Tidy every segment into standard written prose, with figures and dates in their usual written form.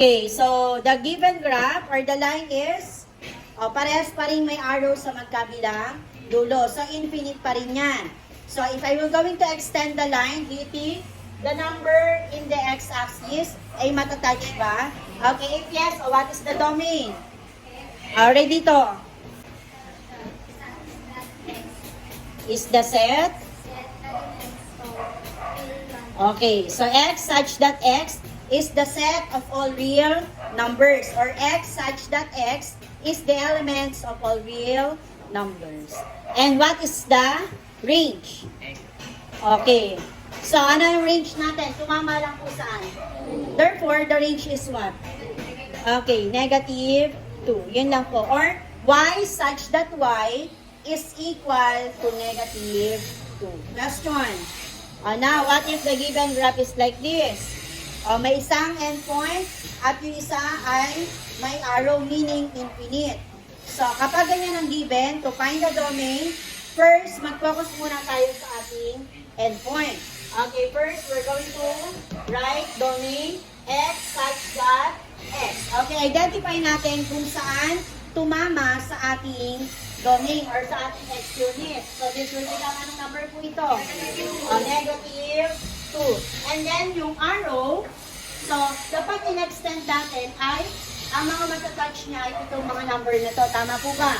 Okay, so the given graph or the line is, parehas pa rin may arrow sa magkabilang dulo. So, infinite pa rin yan. So, if I will going to extend the line, do you think the number in the x-axis ay matatouch ba? Okay, if yes, what is the domain? Already to. Is the set? Okay, so x such that x is the set of all real numbers, or x such that x is the elements of all real numbers. And what is the range? Okay. So, ano yung range natin? Tumama lang po saan? Therefore, the range is what? Okay, negative 2. Yun lang po. Or, y such that y is equal to negative 2. Question. Now, what if the given graph is like this? May isang endpoint at yung isa ay may arrow, meaning infinite. So, kapag ganyan ang given, to find the domain, first, mag-focus muna tayo sa ating endpoint. Okay, first, we're going to write domain x such that x. Okay, identify natin kung saan tumama sa ating domain or sa ating x unit. So, this will become anong number po ito? Negative 2. And then, yung arrow, so, dapat in-extend natin ay, ang mga matatouch niya ay itong mga number na to. Tama po ba?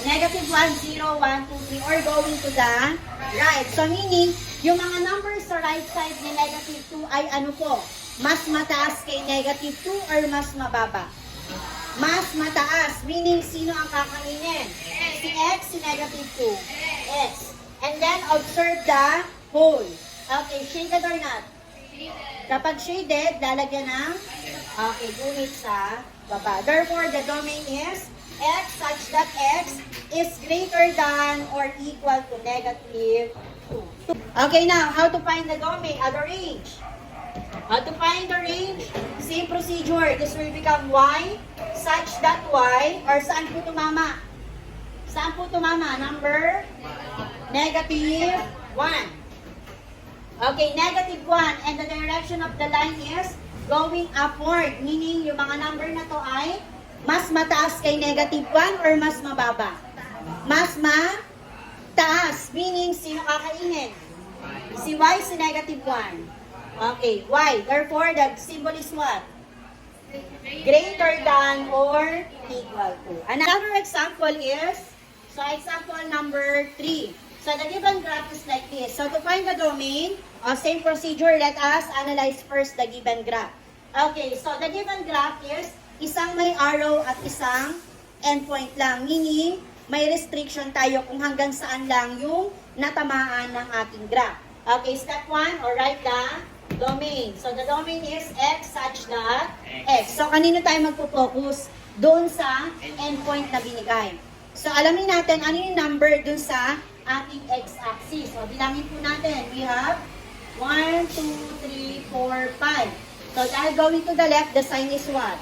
Negative 1, 0, 1, 2, 3, or going to the right. So, meaning, yung mga numbers sa right side ni negative 2 ay ano po? Mas mataas kay negative 2 or mas mababa? Mas mataas. Meaning, sino ang kakainin? Si x, si negative 2. X. And then, observe the whole. Okay, shaded or not? Kapag shaded, lalagyan ng gunit sa baba. Therefore, the domain is x such that x is greater than or equal to negative 2. Okay, now, how to find the domain? The range. How to find the range? Same procedure. This will become y such that y, or saan po tumama? Saan po tumama? Number? Negative 1. Okay, negative 1. And the direction of the line is going upward. Meaning, yung mga number na to ay mas mataas kay negative 1 or mas mababa? Mas mataas. Meaning, sino kakainin? Si y, si negative 1. Okay, y. Therefore, the symbol is what? Greater than or equal to. Another example is, so example number 3. So, the given graph is like this. So, to find the domain, same procedure, let us analyze first the given graph. Okay, so the given graph is isang may arrow at isang endpoint lang. Meaning, may restriction tayo kung hanggang saan lang yung natamaan ng ating graph. Okay, step 1, or write the domain. So, the domain is x such that x. So, kanino tayo magpo-focus? Doon sa endpoint na binigay. So, alamin natin ano yung number doon sa ating x-axis. So, bilangin po natin. We have 1, 2, 3, 4, 5. So, dahil going to the left, the sign is what?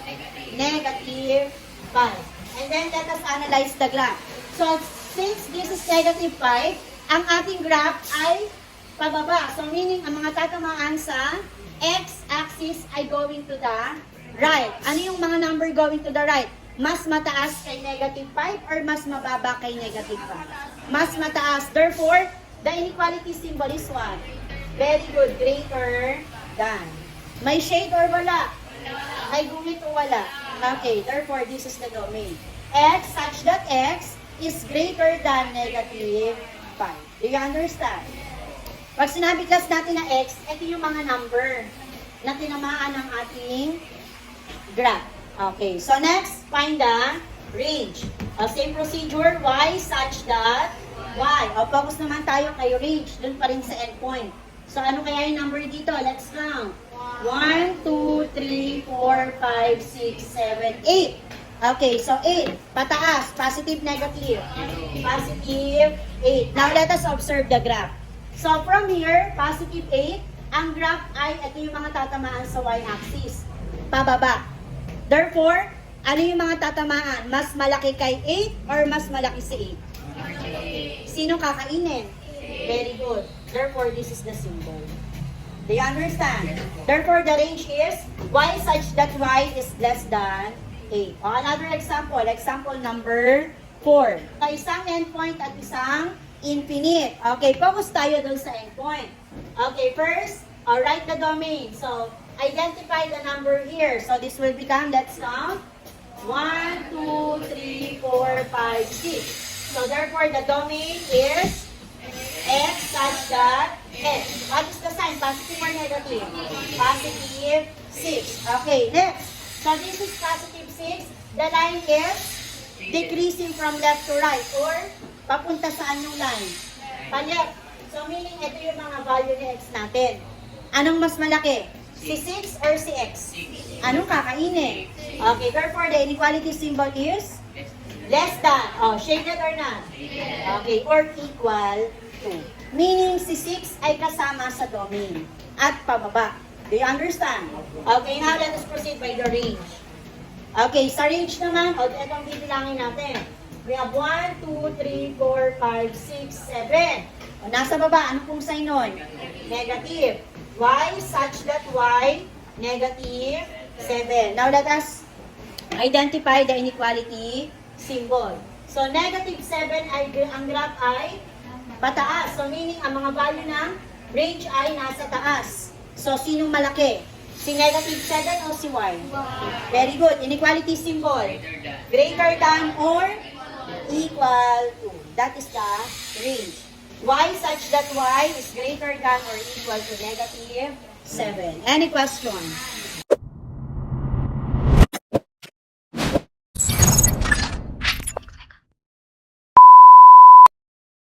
Negative 5. And then, let us analyze the graph. So, since this is negative 5, ang ating graph ay pababa. So, meaning, ang mga tatamaan sa x-axis ay going to the right. Ano yung mga number going to the right? Mas mataas kay negative 5 or mas mababa kay negative 5? Mas mataas. Therefore, the inequality symbol is what? Very good. Greater than. May shade or wala? May gumit o wala? Okay. Therefore, this is the domain. X such that x is greater than negative 5. Do you understand? Pag sinabi class natin na x, ito yung mga number na tinamaan ng ating graph. Okay, so next, find the range. Same procedure, y such that y. Focus naman tayo kay range, dun pa rin sa endpoint. So ano kaya yung number dito? Let's count. 1, 2, 3, 4, 5, 6, 7, 8. Okay, so 8. Pataas, positive, negative. Positive 8. Now let us observe the graph. So from here, positive 8. Ang graph ay, ito yung mga tatamaan sa y-axis. Pababa. Therefore, ano yung mga tatamaan? Mas malaki kay 8 or mas malaki si 8? Sino kakainin? Very good. Therefore, this is the symbol. Do you understand? Therefore, the range is y such that y is less than 8. O, another example. Example number 4. So, isang endpoint at isang infinite. Okay, focus tayo dun sa endpoint. Okay, first, write the domain. So, identify the number here. So, this will become, let's count, 1, 2, 3, 4, 5, 6. So, therefore, the domain is x such that x. What is the sign? Positive or negative? Positive 6. Okay, next. So, this is positive 6. The line is decreasing from left to right or papunta saan yung line? Pa-left. So, meaning ito yung mga value ni x natin. Anong mas malaki? Si 6 or si x? Anong kakainin? Okay, therefore, the inequality symbol is less than. Oh, shaded or not? Okay, or equal to. Meaning, si 6 ay kasama sa domain at pababa. Do you understand? Okay, now let us proceed by the range. Okay, sa range naman, itong bibilangin natin. We have 1, 2, 3, 4, 5, 6, 7. O, nasa baba, ano pong sign nun? Negative. Y such that y, negative 7. Now let us identify the inequality symbol. So, negative 7 ay, ang graph ay pataas. So, meaning, ang mga value ng range ay nasa taas. So, sinong malaki? Si negative 7 o si y? Very good. Inequality symbol. Greater than or equal to. That is the range. Y such that y is greater than or equal to negative 7. Any question?